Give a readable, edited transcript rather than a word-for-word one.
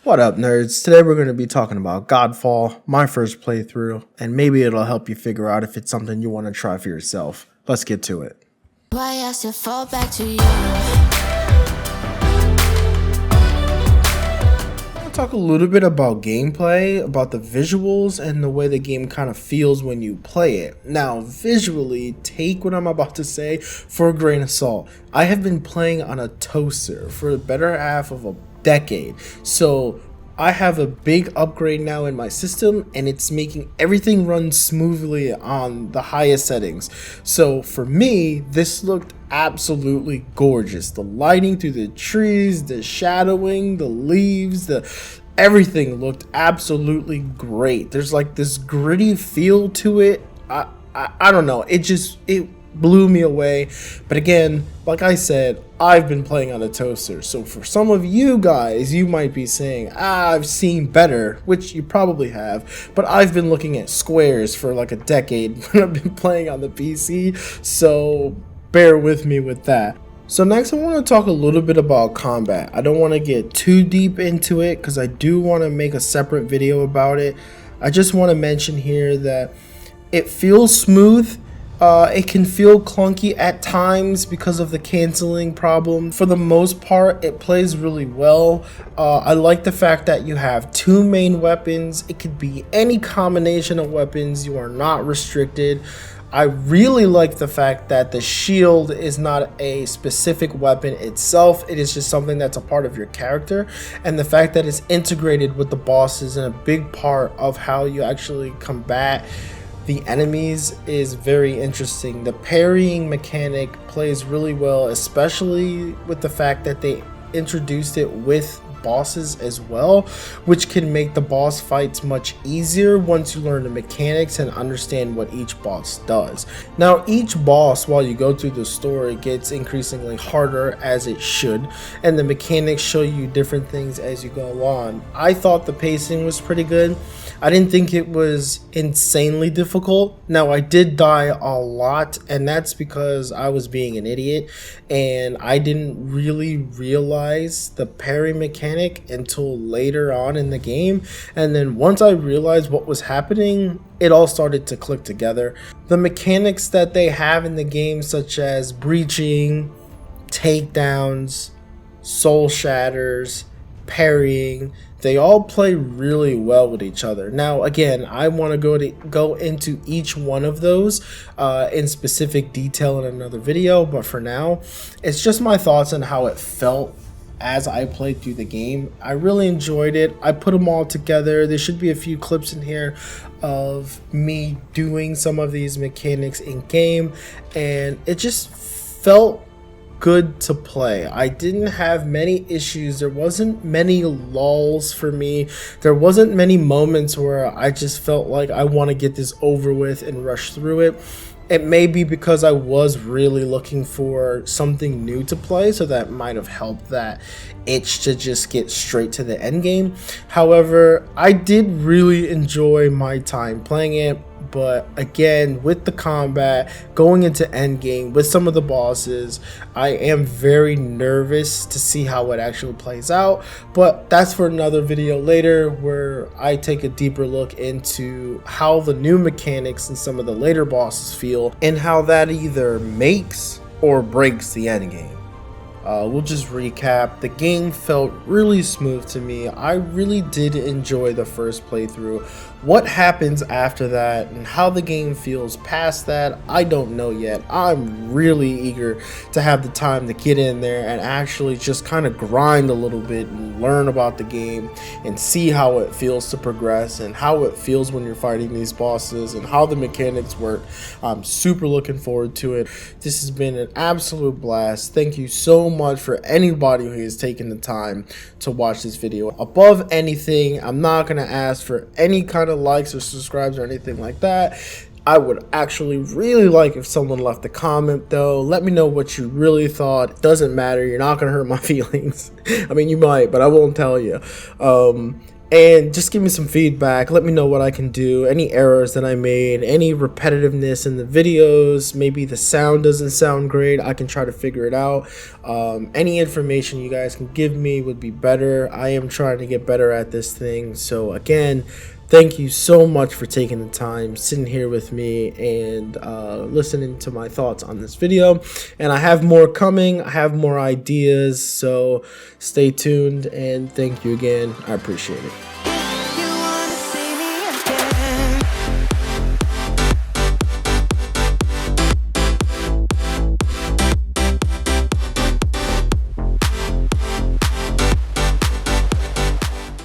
What up, nerds? Today we're going to be talking about Godfall, my first playthrough, and maybe it'll help you figure out if it's something you want to try for yourself. Let's get to it. Why I still fall back to you. I'll talk a little bit about gameplay, about the visuals, and the way the game kind of feels when you play it. Now, visually, take what I'm about to say for a grain of salt. I have been playing on a toaster for the better half of a decade, so I have a big upgrade now in my system, and it's making everything run smoothly on the highest settings. So for me, this looked absolutely gorgeous. The lighting through the trees, the shadowing, the leaves, everything looked absolutely great. There's like this gritty feel to it. I don't know, it blew me away. But again, like I said, I've been playing on a toaster, so for some of you guys, you might be saying, I've seen better, which you probably have, but I've been looking at squares for like a decade when I've been playing on the PC, so bear with me with that. So next I want to talk a little bit about combat. I don't want to get too deep into it because I do want to make a separate video about it. I just want to mention here that it feels smooth. It can feel clunky at times because of the canceling problem. For the most part, it plays really well. I like the fact that you have two main weapons. It could be any combination of weapons. You are not restricted. I really like the fact that the shield is not a specific weapon itself. It is just something that's a part of your character. And the fact that it's integrated with the bosses and a big part of how you actually combat the enemies is very interesting. The parrying mechanic plays really well, especially with the fact that they introduced it with bosses as well, which can make the boss fights much easier once you learn the mechanics and understand what each boss does. Now, each boss, while you go through the story, gets increasingly harder, as it should, and the mechanics show you different things as you go on. I thought the pacing was pretty good. I didn't think it was insanely difficult. Now, I did die a lot, and that's because I was being an idiot and I didn't really realize the parry mechanic until later on in the game. And then once I realized what was happening, it all started to click together. The mechanics that they have in the game, such as breaching, takedowns, soul shatters, parrying, they all play really well with each other. Now, again, I want to go into each one of those in specific detail in another video, but for now, it's just my thoughts on how it felt as I played through the game. I really enjoyed it. I put them all together. There should be a few clips in here of me doing some of these mechanics in game, and it just felt good to play. I didn't have many issues. There wasn't many lulls for me. There wasn't many moments where I just felt like I want to get this over with and rush through it. It may be because I was really looking for something new to play, so that might have helped that itch to just get straight to the end game. However, I did really enjoy my time playing it. But again, with the combat, going into endgame, with some of the bosses, I am very nervous to see how it actually plays out. But that's for another video later, where I take a deeper look into how the new mechanics and some of the later bosses feel, and how that either makes or breaks the endgame. We'll just recap. The game felt really smooth to me. I really did enjoy the first playthrough. What happens after that and how the game feels past that, I don't know yet. I'm really eager to have the time to get in there and actually just kind of grind a little bit and learn about the game and see how it feels to progress and how it feels when you're fighting these bosses and how the mechanics work. I'm super looking forward to it. This has been an absolute blast. Thank you so much for anybody who has taken the time to watch this video. Above anything, I'm not going to ask for any kind of likes or subscribes or anything like that. I would actually really like if someone left a comment though. Let me know what you really thought. It doesn't matter. You're not going to hurt my feelings. I mean, you might, but I won't tell you. And just give me some feedback. Let me know what I can do, any errors that I made, any repetitiveness in the videos. Maybe the sound doesn't sound great. I can try to figure it out. Any information you guys can give me would be better. I am trying to get better at this thing. So again, thank you so much for taking the time, sitting here with me and listening to my thoughts on this video. And I have more coming. I have more ideas. So stay tuned and thank you again. I appreciate it.